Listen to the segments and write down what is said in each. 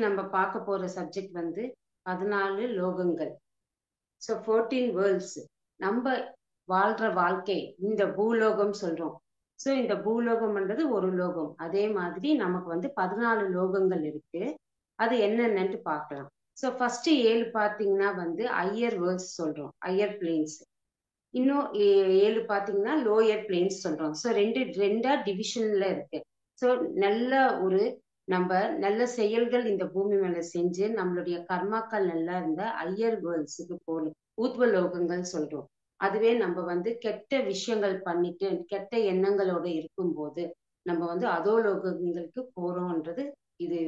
நம்ம பார்க்க போற சப்ஜெக்ட் வந்து 14 லோகங்கள். So 14 worlds. நம்ம வாழ்ற வாழ்க்கை இந்த பூலோகம் சொல்றோம். ஸோ இந்த பூலோகம்ன்றது ஒரு லோகம். அதே மாதிரி நமக்கு வந்து 14 லோகங்கள் இருக்கு. அது என்னென்னு பார்க்கலாம். ஸோ ஃபர்ஸ்ட் 7 பார்த்தீங்கன்னா வந்து ஹையர் வேர்ல்ட்ஸ் சொல்றோம், ஹையர் பிளேன்ஸ். இன்னும் 7 பார்த்தீங்கன்னா லோயர் பிளேன்ஸ் சொல்றோம். ஸோ ரெண்டா டிவிஷன்ல இருக்கு. ஸோ நல்ல ஒரு நம்ம நல்ல செயல்கள் இந்த பூமி மேல செஞ்சு நம்மளுடைய கர்மாக்கள் நல்லா இருந்தா ஹையர் வேர்ல்ட்ஸுக்கு போகணும், ஊர்வ லோகங்கள் சொல்றோம். அதுவே நம்ம வந்து கெட்ட விஷயங்கள் பண்ணிட்டு கெட்ட எண்ணங்களோட இருக்கும்போது நம்ம வந்து அதோ லோகங்களுக்கு போறோம்ன்றது இது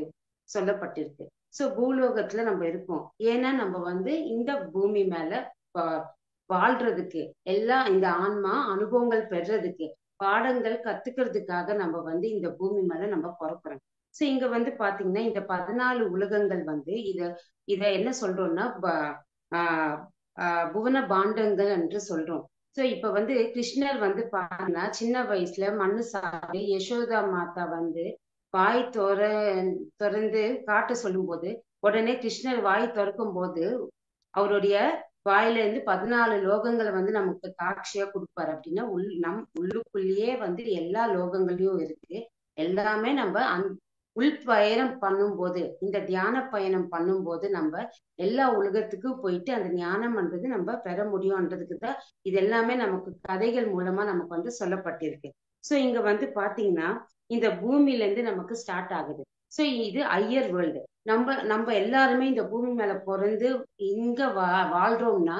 சொல்லப்பட்டிருக்கு. ஸோ பூலோகத்துல நம்ம இருக்கோம். ஏன்னா நம்ம வந்து இந்த பூமி மேல வாழ்றதுக்கு எல்லாம் இந்த ஆன்மா அனுபவங்கள் பெறதுக்கு பாடங்கள் கத்துக்கிறதுக்காக நம்ம வந்து இந்த பூமி மேல நம்ம பிறக்கிறோம். ஸோ இங்க வந்து பாத்தீங்கன்னா இந்த 14 உலகங்கள் வந்து இத என்ன சொல்றோம்னா புவன பாண்டங்கள் என்று சொல்றோம். ஸோ இப்ப வந்து கிருஷ்ணர் வந்து பாத்தீங்கன்னா சின்ன வயசுல மண்ணு சாப்பிட்டு யசோதா மாதா வந்து வாய் திறந்து காட்ட சொல்லும் போது உடனே கிருஷ்ணர் வாய் திறக்கும் போது அவருடைய வாயில இருந்து 14 லோகங்களை வந்து நமக்கு காட்சியா கொடுப்பாரு. அப்படின்னா உள்ளுக்குள்ளேயே வந்து எல்லா லோகங்களையும் இருக்கு. எல்லாமே நம்ம உள் பயணம் பண்ணும்போது, இந்த தியான பயணம் பண்ணும்போது நம்ம எல்லா உலகத்துக்கும் போயிட்டு அந்த ஞானம்ன்றது நம்ம பெற முடியும்ன்றதுக்கு தான் இது எல்லாமே நமக்கு கதைகள் மூலமா நமக்கு வந்து சொல்லப்பட்டிருக்கு. ஸோ இங்க வந்து பாத்தீங்கன்னா இந்த பூமியில இருந்து நமக்கு ஸ்டார்ட் ஆகுது. ஸோ இது ஹையர் வேர்ல்டு. நம்ம எல்லாருமே இந்த பூமி மேல பிறந்து இங்க வாழ்றோம்னா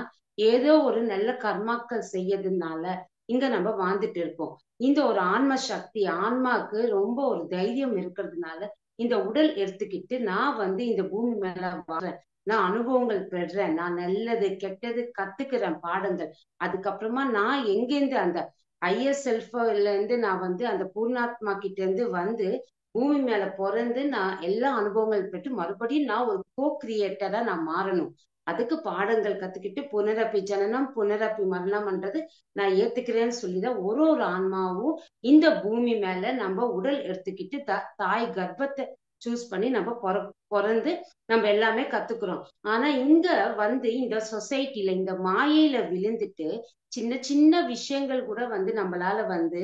ஏதோ ஒரு நல்ல கர்மாக்கள் செய்யறதுனால இங்க நம்ம வாழ்ந்துட்டு இருக்கோம். இந்த ஒரு ஆன்ம சக்தி, ஆன்மாக்கு ரொம்ப ஒரு தைரியம் இருக்கிறதுனால இந்த உடல் எடுத்துக்கிட்டு நான் வந்து இந்த பூமி மேல வாழ்றேன், நான் அனுபவங்கள் பெறேன், நான் நல்லது கெட்டது கத்துக்கிறேன் பாடங்கள். அதுக்கப்புறமா நான் எங்கேருந்து அந்த ஹையர் செல்ஃப்ல இருந்து நான் வந்து அந்த பூர்ணாத்மா கிட்ட இருந்து வந்து பூமி மேல பிறந்து நான் எல்லா அனுபவங்கள் பெற்று மறுபடியும் நான் ஒரு கோ கிரியேட்டரா நான் மாறணும். அதுக்கு பாடங்கள் கத்துக்கிட்டு புனரப்பி ஜனனம் புனரப்பி மரணம்ன்றது நான் ஏத்துக்கிறேன்னு சொல்லிதான் ஒரு ஆன்மாவும் இந்த பூமி மேல நம்ம உடல் எடுத்துக்கிட்டு தாய் கர்ப்பத்தை சூஸ் பண்ணி நம்ம பிறந்து நம்ம எல்லாமே கத்துக்கிறோம். ஆனா இங்க வந்து இந்த சொசைட்டில இந்த மாயையில விழுந்துட்டு சின்ன சின்ன விஷயங்கள் கூட வந்து நம்மளால வந்து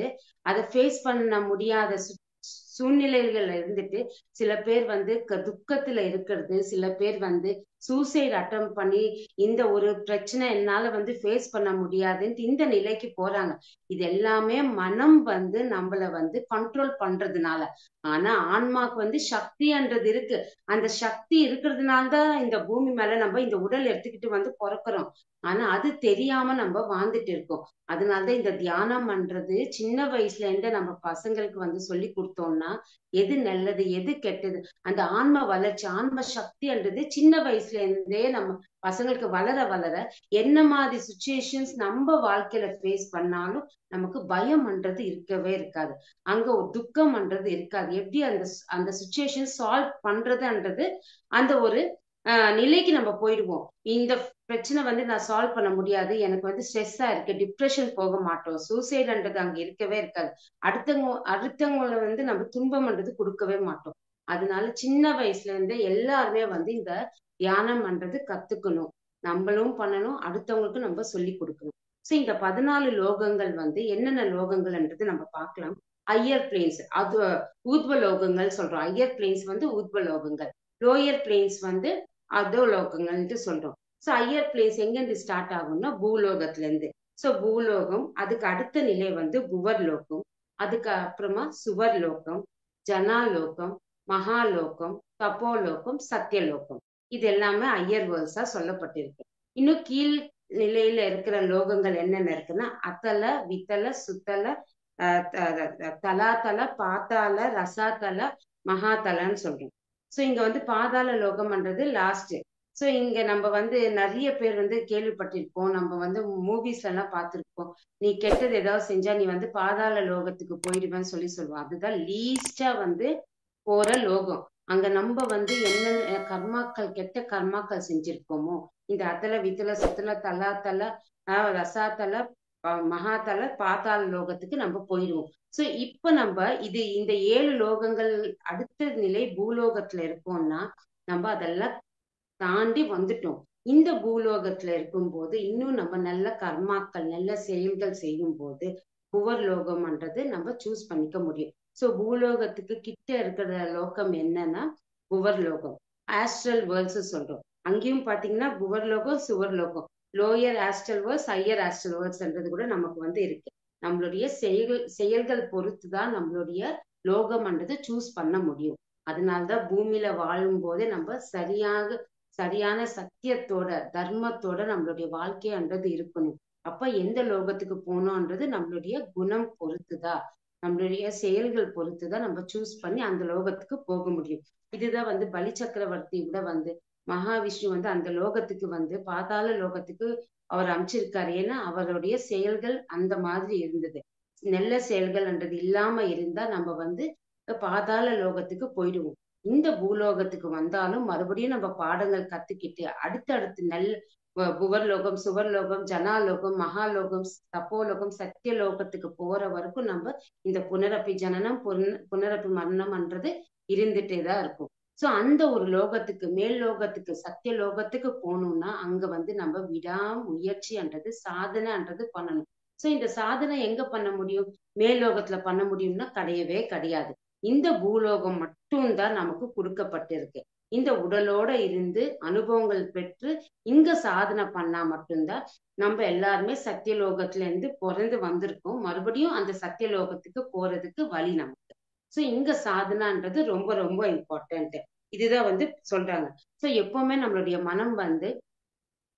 அதை ஃபேஸ் பண்ண முடியாத சூழ்நிலைகள்ல இருந்துட்டு சில பேர் வந்து துக்கத்துல இருக்கிறது, சில பேர் வந்து சூசைட் அட்டம் பண்ணி இந்த ஒரு பிரச்சனை என்னால வந்து ஃபேஸ் பண்ண முடியாதுன்ட்டு இந்த நிலைக்கு போறாங்க. இது எல்லாமே மனம் வந்து நம்மள வந்து கண்ட்ரோல் பண்றதுனால. ஆனா ஆன்மாக்கு வந்து சக்தின்றது இருக்கு. அந்த சக்தி இருக்கிறதுனால்தான் இந்த பூமி மேல நம்ம இந்த உடல் எடுத்துக்கிட்டு வந்து பிறக்கிறோம். ஆனா அது தெரியாம நம்ம வாழ்ந்துட்டு இருக்கோம். அதனாலதான் இந்த தியானம் பண்றது சின்ன வயசுல இருந்தே நம்ம பசங்களுக்கு வந்து சொல்லி கொடுத்தோம்னா எது நல்லது எது கெட்டது அந்த ஆன்ம வளர்ச்சி ஆன்ம சக்தின்றது சின்ன வயசுல இருந்தே நம்ம பசங்களுக்கு வளர வளர என்ன மாதிரி சுச்சுவேஷன்ஸ் நம்ம வாழ்க்கையில ஃபேஸ் பண்ணாலும் நமக்கு பயம்ன்றது இருக்கவே இருக்காது. அங்க ஒரு துக்கம்ன்றது இருக்காது. எப்படி அந்த சுச்சுவேஷன் சால்வ் பண்றதுன்றது அந்த ஒரு நிலைக்கு நம்ம போயிடுவோம். இந்த பிரச்சனை வந்து நான் சால்வ் பண்ண முடியாது, எனக்கு வந்து ஸ்ட்ரெஸ்ஸா இருக்கு, டிப்ரெஷன் போக மாட்டோம். சூசைடுன்றது அங்க இருக்கவே இருக்காது. அடுத்தவங்களை வந்து நம்ம துன்பம்ன்றது கொடுக்கவே மாட்டோம். அதனால சின்ன வயசுல இருந்தே எல்லாருமே வந்து இந்த தியானம் பண்றது கத்துக்கணும். நம்மளும் பண்ணணும், அடுத்தவங்களுக்கும் நம்ம சொல்லி கொடுக்கணும். ஸோ இந்த 14 லோகங்கள் வந்து என்னென்ன லோகங்கள்ன்றது நம்ம பார்க்கலாம். ஹையர் பிளேன்ஸ் அது ஊர்வ லோகங்கள் சொல்றோம். ஹையர் பிளேன்ஸ் வந்து ஊர்வ லோகங்கள், லோயர் பிளேன்ஸ் வந்து அதோ லோகங்கள்ட்டு சொல்றோம். ஸோ ஹையர் பிளேஸ் எங்கிருந்து ஸ்டார்ட் ஆகும்னா பூலோகத்துல இருந்து. ஸோ பூலோகம், அதுக்கு அடுத்த நிலை வந்து புவர்லோகம், அதுக்கு அப்புறமா சுவர்லோகம், ஜனாலோகம், மகாலோகம், தப்போலோகம், சத்தியலோகம். இது எல்லாமே ஹையர் வேர்ல்ட்ஸா சொல்லப்பட்டிருக்கு. இன்னும் கீழ் நிலையில இருக்கிற லோகங்கள் என்னென்ன இருக்குன்னா அத்தல, வித்தல, சுத்தல, தலாத்தல, பாத்தால, ரசாத்தல, மகாத்தலன்னு சொல்றோம். ஸோ இங்க வந்து பாதாள லோகம்ன்றது லாஸ்ட். ஸோ இங்க நம்ம வந்து நிறைய பேர் வந்து கேள்விப்பட்டிருப்போம், நம்ம வந்து மூவிஸ் எல்லாம் பார்த்திருப்போம். நீ கெட்டது ஏதாவது செஞ்சா நீ வந்து பாதாள லோகத்துக்கு போயிடுவேன்னு சொல்லுவோம். அதுதான் லீஸ்டா வந்து போற லோகம். அங்க நம்ம வந்து என்ன கர்மாக்கள் கெட்ட கர்மாக்கள் செஞ்சிருக்கோமோ இந்த அத்தல வித்தல சுத்தல தலாத்தல ரசாத்தல மகாதல பாதாள லோகத்துக்கு நம்ம போயிடுவோம். சோ இப்ப நம்ம இந்த 7 லோகங்கள் அடுத்த நிலை பூலோகத்துல இருக்கோம்னா நம்ம அதெல்லாம் தாண்டி வந்துட்டோம். இந்த பூலோகத்துல இருக்கும்போது இன்னும் நம்ம நல்ல கர்மாக்கள் நல்ல செயல்கள் செய்யும் போது புவர்லோகம்ன்றது நம்ம சூஸ் பண்ணிக்க முடியும். சோ பூலோகத்துக்கு கிட்ட இருக்கிற லோகம் என்னன்னா புவர்லோகம். ஆஸ்ட்ரல் வேர்ல்ட்ஸ் சொல்றோம். அங்கேயும் பாத்தீங்கன்னா புவர்லோகம் சுவர்லோகம், lower astral worlds higher astral வேர்ல்ட்ஸ்ன்றது கூட நமக்கு இருக்கு. நம்மளுடைய செயல்கள் பொறுத்து தான் நம்மளுடைய லோகம்ன்றது சூஸ் பண்ண முடியும். அதனால்தான் பூமியில வாழும் போதே நம்ம சரியான சத்தியத்தோட தர்மத்தோட நம்மளுடைய வாழ்க்கைன்றது இருக்கணும். அப்ப எந்த லோகத்துக்கு போனோம்ன்றது நம்மளுடைய குணம் பொறுத்துதான், நம்மளுடைய செயல்கள் பொறுத்துதான் நம்ம சூஸ் பண்ணி அந்த லோகத்துக்கு போக முடியும். இதுதான் பலி சக்கரவர்த்தி கூட மகாவிஷ்ணு அந்த லோகத்துக்கு பாதாள லோகத்துக்கு அவர் அமைச்சிருக்காரு. ஏன்னா அவருடைய செயல்கள் அந்த மாதிரி இருந்தது. நல்ல செயல்கள்ன்றது இல்லாம இருந்தா நம்ம பாதாள லோகத்துக்கு போயிடுவோம். இந்த பூலோகத்துக்கு வந்தாலும் மறுபடியும் நம்ம பாடங்கள் கத்துக்கிட்டு அடுத்தடுத்து புவர்லோகம் சுவர்லோகம் ஜனாலோகம் மகாலோகம் தப்போலோகம் சத்தியலோகத்துக்கு போற வரைக்கும் நம்ம இந்த புனரப்பி ஜனனம் புனரப்பி மரணம்ன்றது இருந்துட்டேதான் இருக்கும். சோ அந்த ஒரு லோகத்துக்கு மேல் லோகத்துக்கு சத்திய லோகத்துக்கு போகணும்னா அங்க நம்ம விடாமுயற்சின்றது சாதனைன்றது பண்ணணும். சோ இந்த சாதனை எங்க பண்ண முடியும்? மேல் லோகத்துல பண்ண முடியும்னா கிடையவே கிடையாது. இந்த பூலோகம் மட்டும்தான் நமக்கு கொடுக்கப்பட்டிருக்கு. இந்த உடலோட இருந்து அனுபவங்கள் பெற்று இங்க சாதனை பண்ணா மட்டும்தான் நம்ம எல்லாருமே சத்தியலோகத்துல இருந்து பிறந்து வந்திருக்கோம். மறுபடியும் அந்த சத்தியலோகத்துக்கு போறதுக்கு வழி நமக்கு. சோ இங்க சாதனான்றது ரொம்ப ரொம்ப இம்பார்ட்டன்ட். இதுதான் சொல்றாங்க. சோ எப்பவுமே நம்மளுடைய மனம்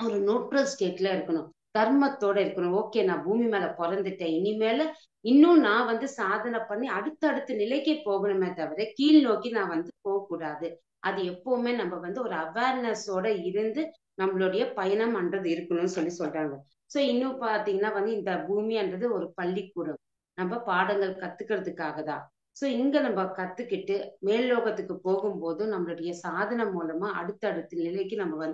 ஒரு நியூட்ரல் ஸ்டேட்ல இருக்கணும், தர்மத்தோட இருக்கணும். ஓகே, நான் பூமி மேல பிறந்துட்டேன், இனிமேல இன்னும் நான் சாதனை பண்ணி அடுத்தடுத்த நிலைக்கு போகணுமே தவிர கீழ் நோக்கி நான் போக கூடாது. அது எப்பவுமே நம்ம ஒரு அவேர்னஸோட இருந்து நம்மளுடைய பயணம்ன்றது இருக்கணும்னு சொல்றாங்க. சோ இன்னும் பாத்தீங்கன்னா இந்த பூமின்றது ஒரு பள்ளிக்கூடம், நம்ம பாடங்கள் கத்துக்கிறதுக்காக தான். சோ இங்க நம்ம கத்துக்கிட்டு மேல் லோகத்துக்கு போகும்போது நம்மளுடைய சாதனை மூலமா அடுத்தடுத்த நிலைக்கு நம்ம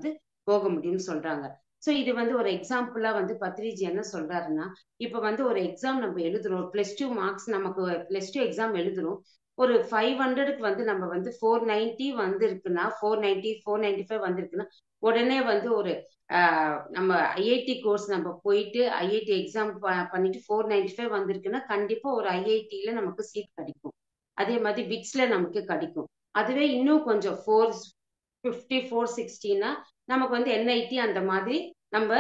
போக முடியும்னு சொல்றாங்க. சோ இது ஒரு எக்ஸாம்பிளா பத்ரிஜி என்ன சொல்றாருன்னா, இப்ப ஒரு எக்ஸாம் நம்ம எழுதுறோம், +2 மார்க்ஸ், நமக்கு +2 எக்ஸாம் எழுதுறோம். ஒரு 500க்கு நம்ம 490 வந்திருக்குன்னா, 490 495 வந்திருக்குன்னா உடனே ஒரு நம்ம ஐஐடி கோர்ஸ் நம்ம போயிட்டு ஐஐடி எக்ஸாம் பண்ணிட்டு 495 வந்திருக்குன்னா கண்டிப்பா ஒரு ஐஐடியில நமக்கு சீட் கிடைக்கும். அதே மாதிரி பிட்ஸ்ல நமக்கு கிடைக்கும். அதுவே இன்னும் கொஞ்சம் 450 460னா நமக்கு என்ஐடி அந்த மாதிரி நம்ம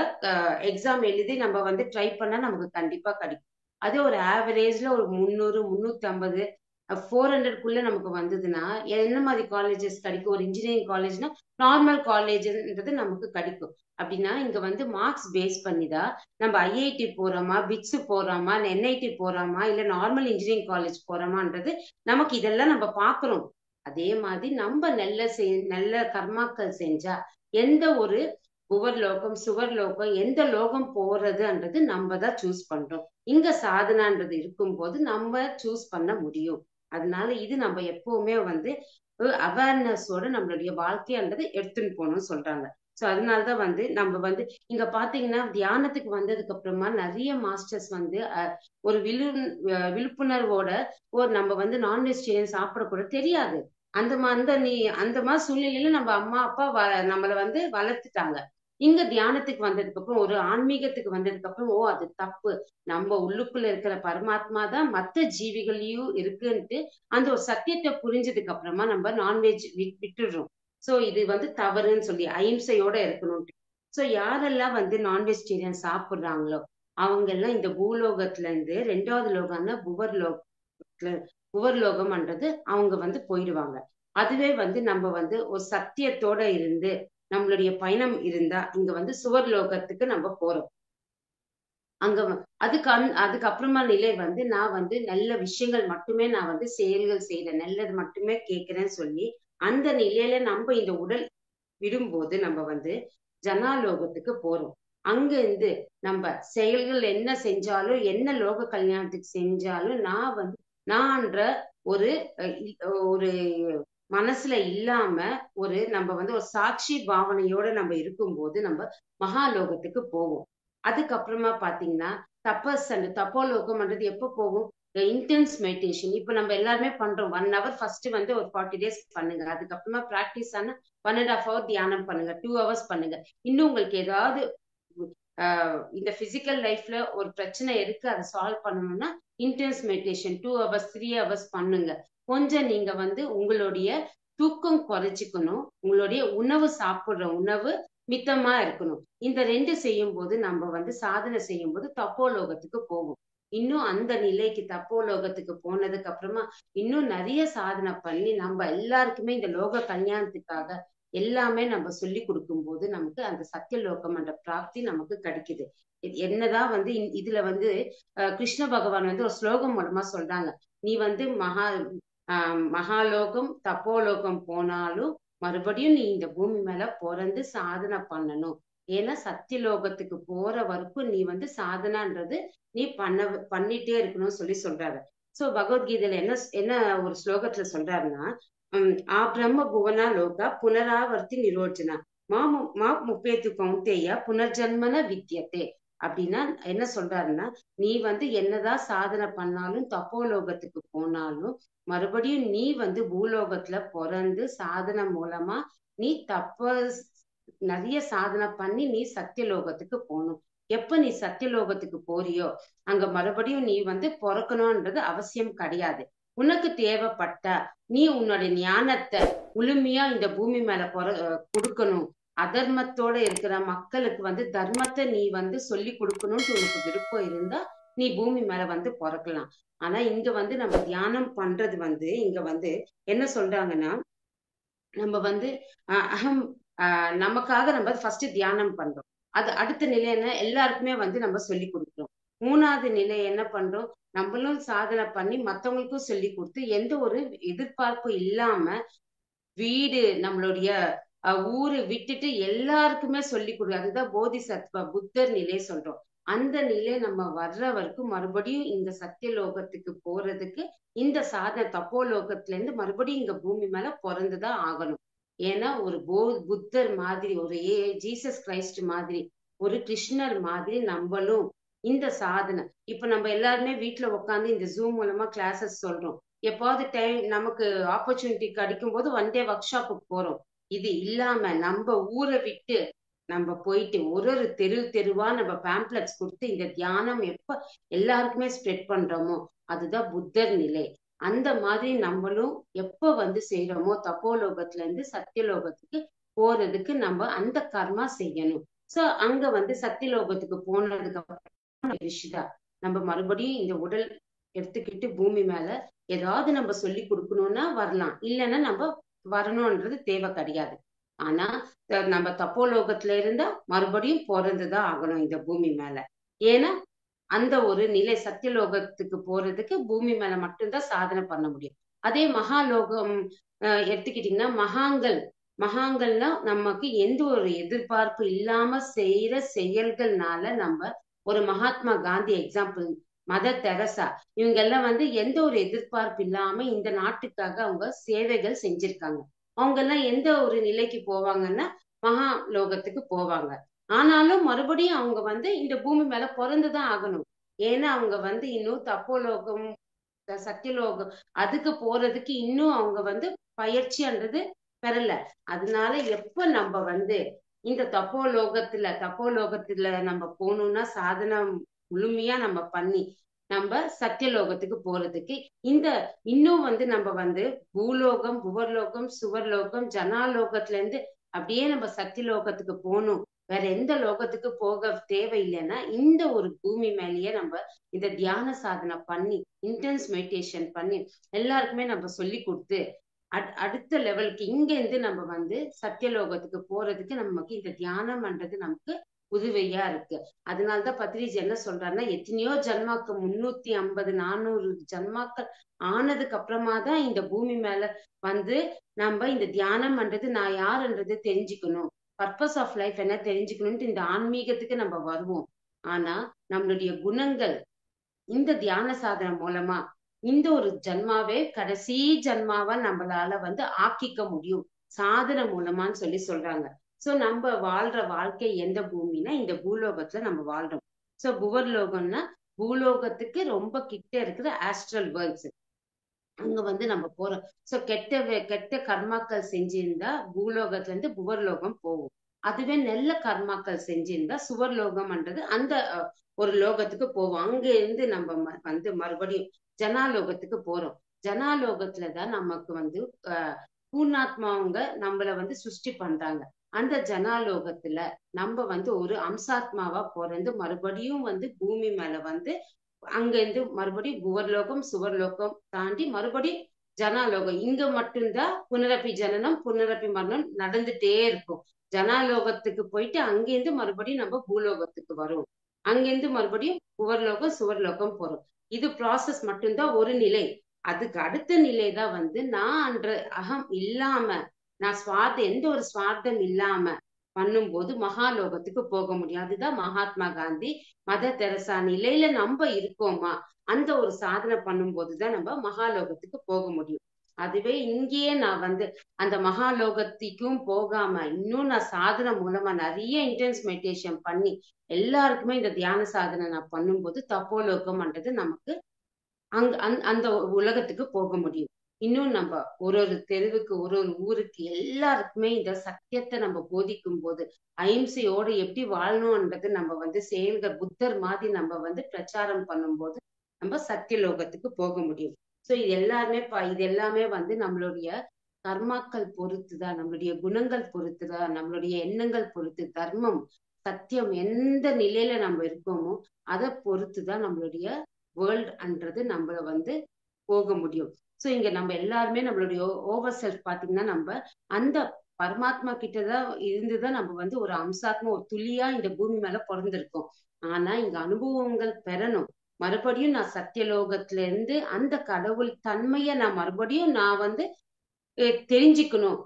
எக்ஸாம் எழுதி நம்ம ட்ரை பண்ணா நமக்கு கண்டிப்பா கிடைக்கும். அதே ஒரு ஆவரேஜ்ல ஒரு 300 350 400க்குள்ள நமக்கு வந்ததுன்னா என்ன மாதிரி காலேஜஸ் கிடைக்கும்? ஒரு இன்ஜினியரிங் காலேஜ்னா நார்மல் காலேஜ்ன்றது நமக்கு கிடைக்கும். அப்படின்னா இங்க மார்க்ஸ் பேஸ் பண்ணிதான் நம்ம ஐஐடி போறோமா, பிட்ஸ் போறோமா, என்ஐடி போறோமா, இல்ல நார்மல் இன்ஜினியரிங் காலேஜ் போறோமான்றது நமக்கு இதெல்லாம் நம்ம பாக்குறோம். அதே மாதிரி நம்ம நல்ல கர்மாக்கள் செஞ்சா எந்த ஒரு புவர்லோகம் சுவர்லோகம் எந்த லோகம் போறதுன்றது நம்ம தான் சூஸ் பண்றோம். இங்க சாதனான்றது இருக்கும்போது நம்ம சூஸ் பண்ண முடியும். அதனால இது நம்ம எப்பவுமே அவேர்னஸோட நம்மளுடைய வாழ்க்கைன்றது எடுத்துன்னு போகணும்னு சொல்றாங்க. சோ அதனாலதான் நம்ம இங்க பாத்தீங்கன்னா தியானத்துக்கு வந்ததுக்கு அப்புறமா நிறைய மாஸ்டர்ஸ் ஒரு விழிப்புணர்வோட நம்ம நான் வெஜிடேரியன் சாப்பிடக்கூட தெரியாது. அந்த மாதிரி சூழ்நிலையில நம்ம அம்மா அப்பா நம்மள வளர்த்துட்டாங்க. இங்க தியானத்துக்கு வந்ததுக்கு அப்புறம் ஒரு ஆன்மீகத்துக்கு வந்ததுக்கு அப்புறம் அது தப்பு, நம்ம உள்ளுக்குள்ள இருக்கிற பரமாத்மா தான் மத்த ஜீவிகளையும் இருக்குன்ட்டு அந்த ஒரு சத்தியத்தை புரிஞ்சதுக்கு அப்புறமா நம்ம நான்வெஜ் விட்டுடுறோம். சோ இது தவறுன்னு சொல்லி அஹிம்சையோட இருக்கணும்ட்டு. சோ யாரெல்லாம் நான் வெஜிடேரியன் சாப்பிடுறாங்களோ அவங்க எல்லாம் இந்த பூலோகத்துல இருந்து 2வது லோகம்னா புவர்லோகம்ன்றது அவங்க போயிடுவாங்க. அதுவே நம்ம ஒரு சத்தியத்தோட இருந்து நம்மளுடைய பயணம் இருந்தா இங்க சுவர்லோகத்துக்கு நம்ம போறோம். அங்க அதுக்கு அப்புறமா நிலை நான் நல்ல விஷயங்கள் மட்டுமே நான் செயல்கள் செய்யறேன், நல்லது மட்டுமே கேட்கிறேன்னு சொல்லி அந்த நிலையில நம்ம இந்த உடல் விடும்போது நம்ம ஜனாலோகத்துக்கு போறோம். அங்க இருந்து நம்ம செயல்கள் என்ன செஞ்சாலும் என்ன லோக கல்யாணத்துக்கு செஞ்சாலும் நான்ன்ற ஒரு ஒரு மனசுல இல்லாம நம்ம ஒரு சாட்சி பாவனையோட நம்ம இருக்கும்போது நம்ம மகாலோகத்துக்கு போவோம். அதுக்கப்புறமா பாத்தீங்கன்னா தபஸ் அண்ட் தப்போலோகம்ன்றது எப்ப போகும்? Intense meditation. இப்ப நம்ம எல்லாருமே பண்றோம். 1 hour ஃபர்ஸ்ட் வந்து ஒரு 40 days பண்ணுங்க. அதுக்கப்புறமா பிராக்டிஸ் ஆனா 1.5 hour தியானம் பண்ணுங்க. 2 hours பண்ணுங்க. இன்னும் உங்களுக்கு ஏதாவது இந்த பிசிக்கல் லைஃப்ல ஒரு பிரச்சனை இருக்கு, அதை சால்வ் பண்ணணும்னா இன்டென்ஸ் மெடிடேஷன் 2 hours 3 hours பண்ணுங்க. கொஞ்சம் நீங்க வந்து உங்களுடைய தூக்கம் குறைச்சிக்கணும். உங்களுடைய சாப்பிடுற உணவு மித்தமா இருக்கணும். இந்த 2 செய்யும் போது நம்ம வந்து சாதனை செய்யும் போது தப்போலோகத்துக்கு போகும். இன்னும் அந்த நிலைக்கு தப்போலோகத்துக்கு போனதுக்கு அப்புறமா இன்னும் நிறைய சாதனை பண்ணி நம்ம எல்லாருக்குமே இந்த லோக கல்யாணத்துக்காக எல்லாமே நம்ம சொல்லி கொடுக்கும் போது நமக்கு அந்த சத்தியலோகம் என்ற பிராப்தி நமக்கு கிடைக்குது. என்னதான் வந்து இதுல வந்து கிருஷ்ண பகவான் வந்து ஒரு ஸ்லோகம் மூலமா சொல்றாங்க. நீ வந்து மகாலோகம் தப்போலோகம் போனாலும் மறுபடியும் நீ இந்த பூமி மேல பிறந்து சாதனை பண்ணணும். ஏன்னா சத்தியலோகத்துக்கு போற வரைக்கும் நீ வந்து சாதனான்றது நீ பண்ணிட்டே இருக்கணும்னு சொல்றாரு. சோ பகவத்கீதையில என்ன என்ன ஒரு ஸ்லோகத்துல சொல்றாருன்னா, ஆ பிரம்ம புவனா லோகா புனராவர்த்தி நிரோஜனா மா முப்பேத்து கௌந்தேயா புனர்ஜன்மன வித்தியத்தே. அப்படின்னா என்ன சொல்றாருன்னா, நீ வந்து என்னதான் சாதனை பண்ணாலும் தப்போலோகத்துக்கு போனாலும் மறுபடியும் நீ வந்து பூலோகத்துல பிறந்து சாதனை மூலமா நீ நிறைய சாதனை பண்ணி நீ சத்தியலோகத்துக்கு போகணும். எப்ப நீ சத்தியலோகத்துக்கு போறியோ அங்க மறுபடியும் நீ வந்து பிறக்கணும்ன்றது அவசியம் கிடையாது. உனக்கு தேவைப்பட்ட நீ உன்னுடைய ஞானத்தை முழுமையா இந்த பூமி மேல கொடுக்கணும். அதர்மத்தோட இருக்கிற மக்களுக்கு வந்து தர்மத்தை நீ வந்து சொல்லி கொடுக்கணும்னு உனக்கு விருப்பம் இருந்தா நீ பூமி மேல வந்து பிறக்கலாம். ஆனா இங்க வந்து நம்ம தியானம் பண்றது வந்து இங்க வந்து என்ன சொல்றாங்கன்னா, நம்ம வந்து அகம் நமக்காக நம்ம ஃபர்ஸ்ட் தியானம் பண்றோம். அது அடுத்த நிலை என்ன, எல்லாருக்குமே வந்து நம்ம சொல்லி கொடுக்குறோம். 3வது நிலை என்ன பண்றோம், நம்மளும் சாதனை பண்ணி மத்தவங்களுக்கும் சொல்லி கொடுத்து எந்த ஒரு எதிர்பார்ப்பு இல்லாம வீடு நம்மளுடைய ஊரு விட்டுட்டு எல்லாருக்குமே சொல்லி கொடு. அதுதான் போதிசத்வ புத்தர் நிலை சொல்றோம். அந்த நிலை நம்ம வர்ற வரைக்கும் மறுபடியும் இந்த சத்தியலோகத்துக்கு போறதுக்கு இந்த சாதனை தப்போலோகத்துல இருந்து மறுபடியும் இங்க பூமி மேல பிறந்துதான் ஆகணும். ஏன்னா ஒரு புத்தர் மாதிரி, ஒரு ஜீசஸ் கிரைஸ்ட் மாதிரி, ஒரு கிருஷ்ணர் மாதிரி நம்மளும் இந்த சாதனை இப்ப நம்ம எல்லாருமே வீட்டுல உட்காந்து இந்த ஜூம் மூலமா கிளாஸஸ் சொல்றோம். எப்பாவது டைம் நமக்கு ஆப்பர்ச்சுனிட்டி கிடைக்கும் போது 1 day ஒர்க் போறோம். இது இல்லாம நம்ம ஊரை விட்டு நம்ம போயிட்டு ஒரு தெருவா நம்ம பேம்ப்ளெட்ஸ் கொடுத்து இந்த தியானம் எப்ப எல்லாருக்குமே ஸ்ப்ரெட் பண்றோமோ அதுதான் புத்தர் நிலை. அந்த மாதிரி நம்மளும் எப்ப வந்து செய்யறோமோ தப்போலோகத்துல இருந்து சத்தியலோகத்துக்கு போறதுக்கு நம்ம அந்த கர்மா செய்யணும். சோ அங்க வந்து சத்தியலோகத்துக்கு போனதுக்கு அப்புறம் ரிஷிதா நம்ம மறுபடியும் இந்த உடல் எடுத்துக்கிட்டு பூமி மேல ஏதாவது நம்ம சொல்லி கொடுக்கணும்னா வரலாம், இல்லைன்னா நம்ம வரணும்ன்றது தேவை கிடையாது. ஆனா நம்ம தப்போலோகத்துல இருந்தா மறுபடியும் பிறந்துதான் ஆகணும் இந்த பூமி மேல. ஏன்னா அந்த ஒரு நிலை சத்தியலோகத்துக்கு போறதுக்கு பூமி மேல மட்டும்தான் சாதனை பண்ண முடியும். அதே மகாலோகம் எடுத்துக்கிட்டீங்கன்னா மகாங்கள்னா நமக்கு எந்த ஒரு எதிர்பார்ப்பு இல்லாம செய்யற செயல்கள்னால நம்ம ஒரு Mahatma Gandhi example, Mother Teresa, இவங்க எல்லாம் வந்து எந்த ஒரு எதிர்பார்ப்பு இல்லாம இந்த நாட்டுக்காக அவங்க சேவைகள் செஞ்சிருக்காங்க. அவங்க எல்லாம் எந்த ஒரு நிலைக்கு போவாங்கன்னா மகாலோகத்துக்கு போவாங்க. ஆனாலும் மறுபடியும் அவங்க வந்து இந்த பூமி மேல பிறந்துதான் ஆகணும். ஏன்னா அவங்க வந்து இன்னும் தப்போலோகம் சத்தியலோகம் அதுக்கு போறதுக்கு இன்னும் அவங்க வந்து பயிற்சின்றது பெறல. அதனால எப்ப நம்ம வந்து இந்த தப்போலோகத்துல நம்ம போகணும்னா சாதனை முழுமையா நம்ம பண்ணி நம்ம சத்தியலோகத்துக்கு போறதுக்கு இந்த இன்னும் வந்து நம்ம வந்து பூலோகம் புவர்லோகம் சுவர்லோகம் ஜனாலோகத்துல இருந்து அப்படியே நம்ம சத்தியலோகத்துக்கு போகணும், வேற எந்த லோகத்துக்கு போக தேவையில்லைன்னா இந்த ஒரு பூமி மேலேயே நம்ம இந்த தியான சாதனை பண்ணி இன்டென்ஸ் மெடிடேஷன் பண்ணி எல்லாருக்குமே நம்ம சொல்லி கொடுத்து அடுத்த லெவலுக்கு இங்க இருந்து நம்ம வந்து சத்தியலோகத்துக்கு போறதுக்கு நமக்கு இந்த தியானம்ன்றது நமக்கு உதவியா இருக்கு. அதனாலதான் பத்ரிஜி என்ன சொல்றாருன்னா, எத்தனையோ ஜன்மாக்கு 350 400 ஜன்மாக்கள் ஆனதுக்கு அப்புறமா தான் இந்த பூமி மேல வந்து நம்ம இந்த தியானம் பண்றது நான் யாருன்றது தெரிஞ்சுக்கணும், பர்பஸ் ஆஃப் லைஃப் என்ன தெரிஞ்சுக்கணும்ட்டு இந்த ஆன்மீகத்துக்கு நம்ம வருவோம். ஆனா நம்மளுடைய குணங்கள் இந்த தியான சாதனை மூலமா இந்த ஒரு ஜன்மாவே கடைசி ஜன்மாவா நம்மளால வந்து ஆக்கிக்க முடியும் சாதனை மூலமான்னு சொல்றாங்க. சோ நம்ம வாழ்ற வாழ்க்கை எந்த பூமினா இந்த பூலோகத்துல நம்ம வாழ்றோம். சோ புவர்லோகம்னா பூலோகத்துக்கு ரொம்ப கிட்ட இருக்கிற ஆஸ்ட்ரல் வேர்ல்ட்ஸ். அங்க வந்து நம்ம போறோம். சோ கெட்ட கர்மாக்கள் செஞ்சிருந்தா பூலோகத்துல இருந்து புவர்லோகம் போகும். அதுவே நல்ல கர்மாக்கள் செஞ்சிருந்தா சுவர்லோகம்ன்றது அந்த ஒரு லோகத்துக்கு போவோம். அங்க இருந்து நம்ம வந்து மறுபடியும் ஜனாலோகத்துக்கு போறோம். ஜனாலோகத்துலதான் நமக்கு வந்து பூர்ணாத்மாவங்க நம்மள வந்து சிருஷ்டி பண்றாங்க. அந்த ஜனாலோகத்துல நம்ம வந்து ஒரு அம்சாத்மாவா பிறந்து மறுபடியும் வந்து பூமி மேல வந்து அங்க இருந்து மறுபடியும் புவர்லோகம் சுவர்லோகம் தாண்டி மறுபடியும் ஜனாலோகம். இங்க மட்டும்தான் புனரப்பி ஜனனம் புனரப்பி மரணம் நடந்துட்டே இருக்கும். ஜனாலோகத்துக்கு போயிட்டு அங்கிருந்து மறுபடியும் நம்ம பூலோகத்துக்கு வரும். அங்கிருந்து மறுபடியும் புவர்லோகம் சுவர்லோகம் போறோம். இது ப்ராசஸ் மட்டும்தான் ஒரு நிலை. அதுக்கு அடுத்த நிலை தான் வந்து நான் அன்ற அகம் இல்லாம, நான் எந்த ஒரு சுவார்த்தம் இல்லாம பண்ணும்போது மகாலோகத்துக்கு போக முடியும். அதுதான் மகாத்மா காந்தி மதர் தெரசா நிலையில நம்ம இருக்கோமா, அந்த ஒரு சாதனை பண்ணும் போதுதான் நம்ம மகாலோகத்துக்கு போக முடியும். அதுவே இங்கேயே நான் வந்து அந்த மகாலோகத்திற்கும் போகாம இன்னும் நான் சாதனை மூலமா நிறைய இன்டென்ஸ் மெடிடேஷன் பண்ணி எல்லாருக்குமே இந்த தியான சாதனை நான் பண்ணும்போது தப்போலோகம்ன்றது நமக்கு அந்த உலகத்துக்கு போக முடியும். இன்னும் நம்ம ஒரு தெருவுக்கு ஒரு ஊருக்கு எல்லாருக்குமே இந்த சத்தியத்தை நம்ம போதிக்கும் போது அஹிம்சையோட எப்படி வாழணும்ன்றது நம்ம வந்து செயல்கள் புத்தர் மாதிரி நம்ம வந்து பிரச்சாரம் பண்ணும்போது நம்ம சத்தியலோகத்துக்கு போக முடியும். சோ இது எல்லாமே வந்து நம்மளுடைய கர்மாக்கள் பொறுத்துதான், நம்மளுடைய குணங்கள் பொறுத்துதான், நம்மளுடைய எண்ணங்கள் பொறுத்து, தர்மம் சத்தியம் எந்த நிலையில நம்ம இருக்கோமோ அதை பொறுத்துதான் நம்மளுடைய வேர்ல்ட்ன்றது நம்மள வந்து போக முடியும். சோ இங்க நம்ம எல்லாருமே நம்மளுடைய ஓவர் செல்ஃப் பாத்தீங்கன்னா நம்ம அந்த பரமாத்மா கிட்டதான் இருந்துதான் நம்ம வந்து ஒரு அம்சாத்மா ஒரு துளியா இந்த பூமி மேல பிறந்திருக்கோம். ஆனா இங்க அனுபவங்கள் பெறணும். மறுபடியும் நான் சத்தியலோகத்துல இருந்து அந்த கடவுள் தன்மைய நான் வந்து தெரிஞ்சுக்கணும்.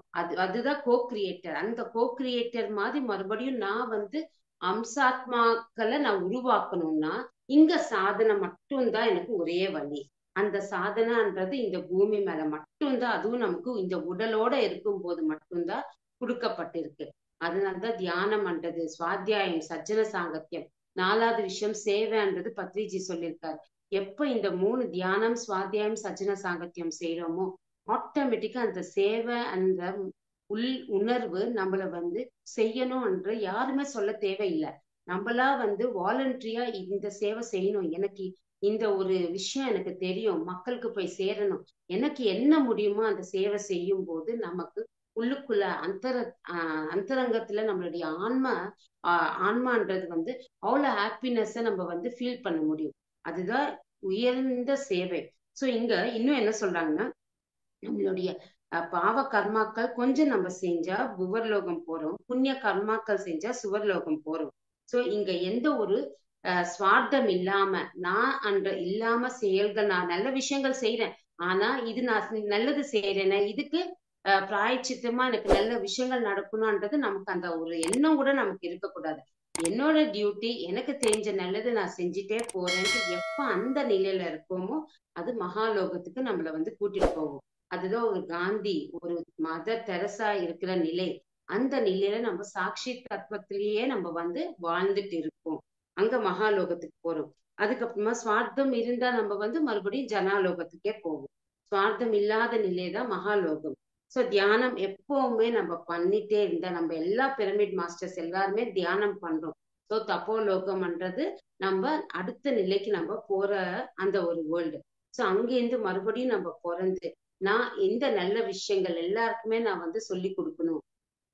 அதுதான் கோ கிரியேட்டர். அந்த கோ கிரியேட்டர் மாதிரி மறுபடியும் நான் வந்து அம்சாத்மாக்களை நான் உருவாக்கணும்னா இங்க சாதனை மட்டும்தான் எனக்கு ஒரே வழி. அந்த சாதனைன்றது இந்த பூமி மேல மட்டும்தான், அதுவும் நமக்கு இந்த உடலோட இருக்கும் போது மட்டும்தான் கொடுக்கப்பட்டிருக்கு. அதனாலதான் தியானம் பண்றது, சுவாத்தியாயம், சஜ்ஜன சாங்கத்தியம், 4வது விஷயம் சேவைன்றது பத்ரிஜி சொல்லியிருக்காரு. எப்ப இந்த 3 தியானம் சுவாத்தியாயம் சஜ்ஜன சாங்கத்தியம் செய்யறோமோ ஆட்டோமேட்டிக்கா அந்த சேவை அந்த உள் உணர்வு நம்மள வந்து செய்யணும் என்று யாருமே சொல்ல தேவையில்லை. நம்மளா வந்து வாலண்டரியா இந்த சேவை செய்யணும், எனக்கு இந்த ஒரு விஷயம் எனக்கு தெரியும், மக்களுக்கு போய் சேரணும், எனக்கு என்ன முடியுமோ அந்த சேவை செய்யும் போது நமக்கு உள்ளுக்குள்ள அந்தரங்கத்துல நம்மளுடைய ஆன்மான்றது வந்து அவ்வளவு ஹாப்பினஸ் நம்ம வந்து ஃபீல் பண்ண முடியும். அதுதான் உயர்ந்த சேவை. சோ இங்க இன்னும் என்ன சொல்றாங்கன்னா நம்மளுடைய பாவ கர்மாக்கள் கொஞ்சம் நம்ம செஞ்சா புவர்லோகம் போறோம், புண்ணிய கர்மாக்கள் செஞ்சா சுவர்லோகம் போறோம். சோ இங்க எந்த ஒரு சுவார்த்தம் இல்லாம இல்லாம செயல்கள், நான் நல்ல விஷயங்கள் செய்யறேன், ஆனா இது நான் நல்லது செய்யறேன்னா இதுக்கு பிராயச்சித்தமா எனக்கு நல்ல விஷயங்கள் நடக்கணும்ன்றது நமக்கு அந்த ஒரு எண்ணம் கூட நமக்கு இருக்கக்கூடாது. என்னோட டியூட்டி எனக்கு தெரிஞ்ச நல்லது நான் செஞ்சுட்டே போறேன்ட்டு எப்ப அந்த நிலையில இருக்கோமோ அது மகாலோகத்துக்கு நம்மள வந்து கூட்டிட்டு போகும். அதுதான் ஒரு காந்தி ஒரு மதர் தெரசா இருக்கிற நிலை. அந்த நிலையில நம்ம சாட்சி தத்துவத்திலேயே நம்ம வந்து வாழ்ந்துட்டு இருக்கோம். அங்க மகாலோகத்துக்கு போறோம். அதுக்கப்புறமா சுவார்த்தம் இருந்தா நம்ம வந்து மறுபடியும் ஜனாலோகத்துக்கே போவோம். சுவார்த்தம் இல்லாத நிலைதான் மகாலோகம். சோ தியானம் எப்பவுமே நம்ம பண்ணிட்டே இருந்தா, நம்ம எல்லா பிரமிட் மாஸ்டர்ஸ் எல்லாருமே தியானம் பண்றோம். சோ தப்போலோகம்ன்றது நம்ம அடுத்த நிலைக்கு நம்ம போற அந்த ஒரு வேர்ல்டு. சோ அங்கிருந்து மறுபடியும் நம்ம பிறந்து நான் எந்த நல்ல விஷயங்கள் எல்லாருக்குமே நான் வந்து சொல்லி கொடுக்கணும்,